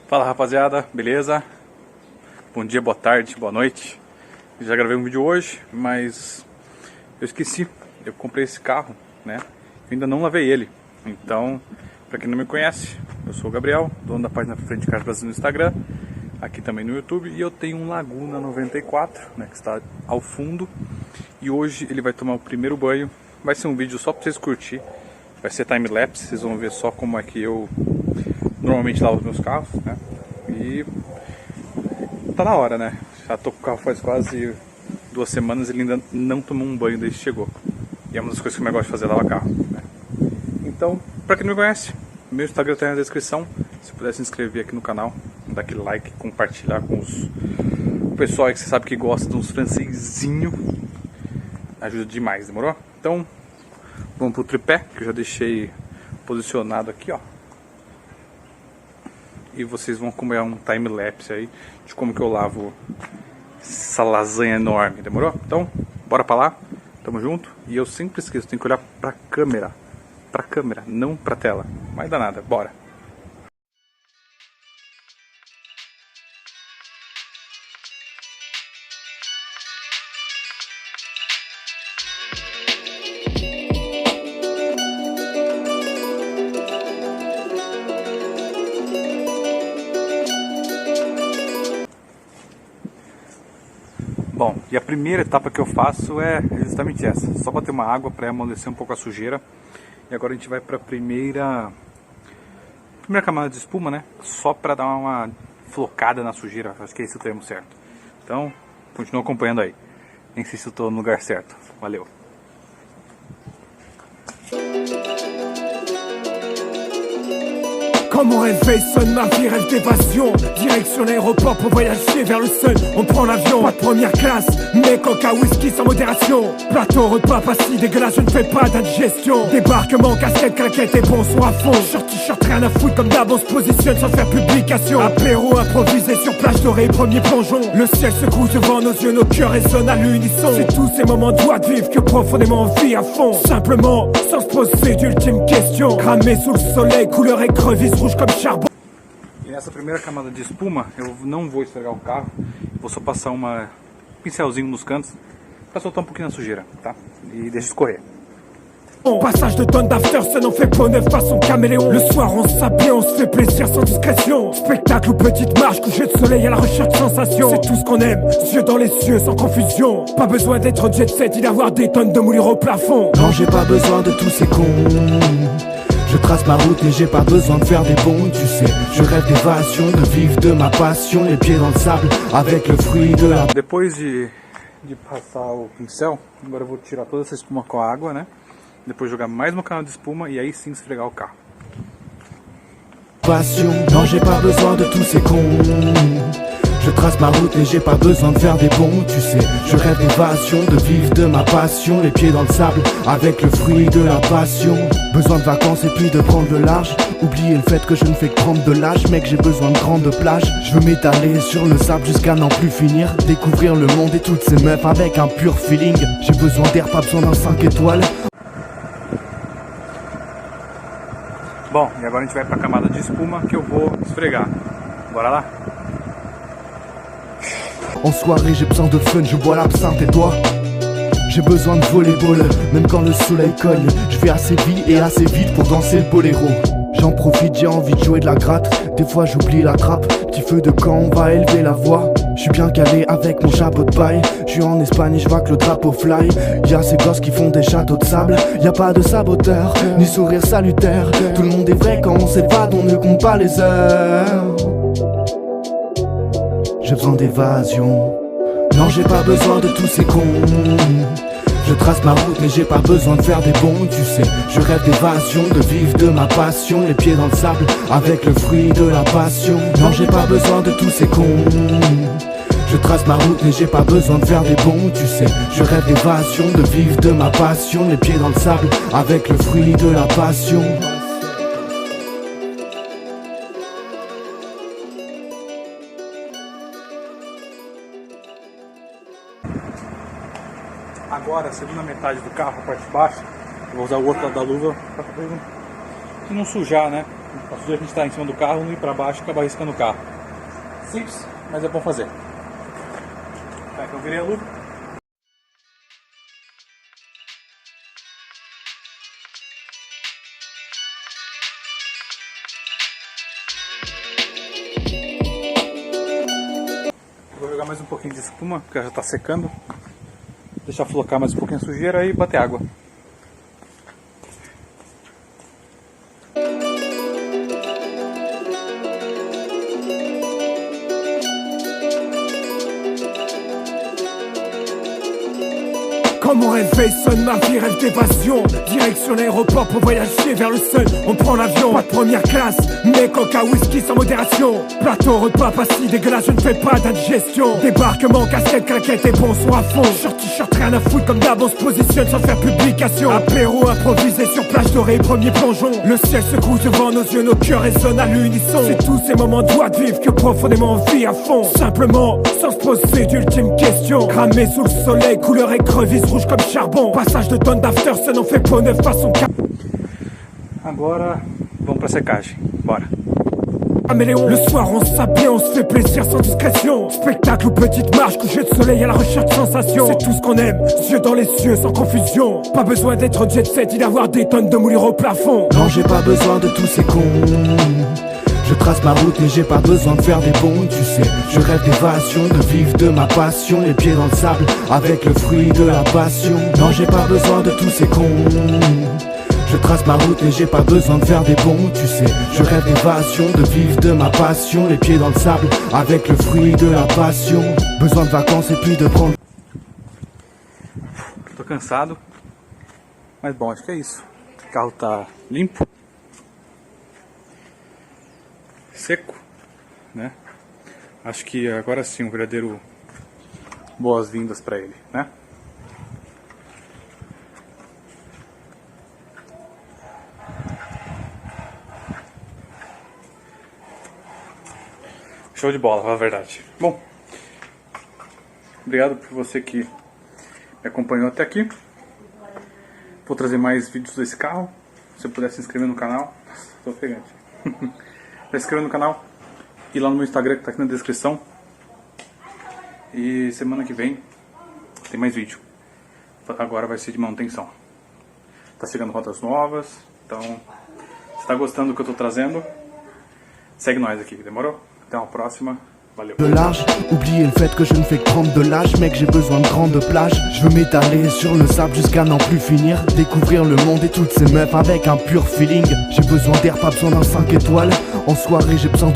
Fala rapaziada, beleza? Bom dia, boa tarde, boa noite. Já gravei um vídeo hoje, mas eu esqueci. Eu comprei esse carro, né? Eu ainda não lavei ele. Então, pra quem não me conhece, eu sou o Gabriel, dono da página Frente Carros Brasil no Instagram, aqui também no YouTube. E eu tenho um Laguna 94, né? Que está ao fundo. E hoje ele vai tomar o primeiro banho. Vai ser um vídeo só pra vocês curtir. Vai ser time-lapse, vocês vão ver só como é que eu normalmente lavo os meus carros, né? E tá na hora, né? Já tô com o carro faz quase 2 semanas e ele ainda não tomou um banho desde que chegou. E é uma das coisas que eu mais gosto de fazer, é lavar carro, né? Então, pra quem não me conhece, meu Instagram tá aí na descrição. Se puder se inscrever aqui no canal, dar aquele like, compartilhar com o pessoal aí que você sabe que gosta de uns francesinho, ajuda demais, demorou? Então, vamos pro tripé, que eu já deixei posicionado aqui, ó. E vocês vão acompanhar um time-lapse aí de como que eu lavo essa lasanha enorme, demorou? Então, bora pra lá, tamo junto. E eu sempre esqueço, tem que olhar pra câmera, não pra tela. Mas dá nada, bora. Bom, e a primeira etapa que eu faço é justamente essa. Só bater uma água para amolecer um pouco a sujeira. E agora a gente vai para a primeira camada de espuma, né? Só para dar uma flocada na sujeira. Acho que é esse o termo certo. Então, continua acompanhando aí. Nem sei se eu estou no lugar certo. Valeu! Quand mon réveil sonne, ma vie rêve d'évasion. Direction l'aéroport pour voyager vers le sun. On prend l'avion, pas de première classe, mais coca, whisky sans modération. Plateau, repas, pas si dégueulasse, je ne fais pas d'indigestion. Débarquement, casquette, claquette et bon son à fond. Short, t-shirt, rien à foutre comme d'hab, on se positionne sans faire publication. Apéro improvisé sur plage dorée, premier plongeon. Le ciel se couche devant nos yeux, nos cœurs résonnent à l'unisson. C'est tous ces moments de joie de vivre que profondément on vit à fond. Simplement, sans se poser d'ultimes questions. Cramé sous le soleil, couleur écrevisse rouge comme charbon. E nessa primeira camada de espuma, eu não vou esfregar o carro, vou só passar um pincelzinho nos cantos para soltar um pouquinho a sujeira, tá? E deixa escorrer. Passage de tonnes d'after, ça n'en fait pas neuf façon caméléon. Le soir on s'habille, on se fait plaisir sans discrétion. Spectacle ou petite marche, coucher de soleil à la recherche de sensations. C'est tout ce qu'on aime, yeux dans les cieux sans confusion. Pas besoin d'être jet set, il d'avoir des tonnes de moulures au plafond. Non, j'ai pas besoin de tous ces cons. Je trace ma route et j'ai pas besoin de faire des bons, tu sais. Je rêve d'évasion, de vivre de ma passion. Les pieds dans le sable, avec le fruit de la... Depois de passar o pincel, agora eu vou tirar toda essa espuma com a água, né? Depois jogar mais uma camada de espuma e aí sim esfregar o carro. Passion, non j'ai pas besoin de tous ces cons. Je trace ma route et j'ai pas besoin de faire des bons, tu sais. Je rêve d'évasion, de vivre de ma passion. Les pieds dans le sable, avec le fruit de la passion. Besoin de vacances et puis de prendre le large. Oubliez le fait que je ne fais que prendre de l'âge. Mec, j'ai besoin de grandes plages. Je veux m'étaler sur le sable jusqu'à n'en plus finir. Découvrir le monde et toutes ces meufs avec un pur feeling. J'ai besoin d'air, pas besoin d'un 5 étoiles. Bom, e agora a gente vai para a camada de espuma que eu vou esfregar. Bora lá? En soirée j'ai besoin de fun, je bois l'absinthe et toi? J'ai besoin de volleyball, même quand le soleil cogne. Je vais assez vite et assez vite pour danser le boléro. J'en profite, j'ai envie de jouer de la gratte. Des fois j'oublie la trappe, petit feu de camp, on va élever la voix. Je suis bien calé avec mon chapeau de paille. Je suis en Espagne, je vois que le drapeau fly. Y'a ces gosses qui font des châteaux de sable. Y'a pas de saboteur, ni sourire salutaire. Tout le monde est vrai quand on s'évade, on ne compte pas les heures. J'ai besoin d'évasion. Non, j'ai pas besoin de tous ces cons. Je trace ma route mais j'ai pas besoin de faire des bons, tu sais. Je rêve d'évasion, de vivre de ma passion. Les pieds dans le sable, avec le fruit de la passion. Non, j'ai pas besoin de tous ces cons. Je trace ma route mais j'ai pas besoin de faire des bons, tu sais. Je rêve d'évasion, de vivre de ma passion. Les pieds dans le sable, avec le fruit de la passion. Agora, a segunda metade do carro, a parte de baixo, eu vou usar o outro lado da luva para não sujar, né? A sujeira que está em cima do carro, não ir para baixo e acabar riscando o carro. Simples, mas é bom fazer. Tá, então eu virei a luva. Vou jogar mais um pouquinho de espuma, porque ela já está secando. Deixar flocar mais um pouquinho a sujeira e bater água. Quand mon réveil sonne, ma vie rêve d'évasion. Direction l'aéroport pour voyager vers le sun. On prend l'avion, pas de première classe, mais coca, whisky sans modération. Plateau, repas, pas si dégueulasse, je ne fais pas d'indigestion. Débarquement, casquette, claquette et bon son à fond. Short, t-shirt, rien à foutre comme d'hab, on se positionne sans faire publication. Apéro improvisé sur plage dorée, premier plongeon. Le ciel se couche devant nos yeux, nos cœurs résonnent à l'unisson. C'est tous ces moments de joie de vivre que profondément on vit à fond. Simplement, sans se poser d'ultimes questions. Cramé sous le soleil, couleur écrevisse rouge comme charbon. Passage de tonnes d'after, ça n'en fait pas neuf façon. Agora vamos pra secagem. Bora. Caméléon. Le soir on s'habille, on se fait plaisir sans discrétion. Spectacle ou petite marche, coucher de soleil à la recherche de sensations. C'est tout ce qu'on aime, yeux dans les cieux sans confusion. Pas besoin d'être jet set, il avoir des tonnes de moulures au plafond. Non, j'ai pas besoin de tous ces cons. Je trace ma route et j'ai pas besoin de faire des bons, tu sais. Je rêve d'évasion, de vivre de ma passion. Les pieds dans le sable, avec le fruit de la passion. Non, j'ai pas besoin de tous ces cons. Je trace ma route et j'ai pas besoin de faire des bons, tu sais. Je rêve d'évasion, de vivre de ma passion. Les pieds dans le sable, avec le fruit de la passion. Besoin de vacances et puis de prendre... Tô cansado, mas bom, acho que é isso. O carro tá limpo, seco, né? Acho que agora sim um verdadeiro boas-vindas para ele, né? Show de bola, na verdade. Bom, obrigado por você que me acompanhou até aqui. Vou trazer mais vídeos desse carro. Se você puder se inscrever no canal. Nossa, tô ofegante. Se inscreva no canal e lá no meu Instagram que tá aqui na descrição. E semana que vem tem mais vídeo. Agora vai ser de manutenção. Tá chegando rotas novas. Então, se tá gostando do que eu tô trazendo, segue nós aqui, demorou? Até uma próxima. Valeu. De large, oubliez le fait que je ne fais que prendre de l'âge. Mec, j'ai besoin de grandes plages. Je veux m'étaler sur le sable jusqu'à n'en plus finir. Découvrir le monde et toutes ces meufs avec un pur feeling. J'ai besoin d'air, pas besoin d'un 5 étoiles. En soirée, j'ai besoin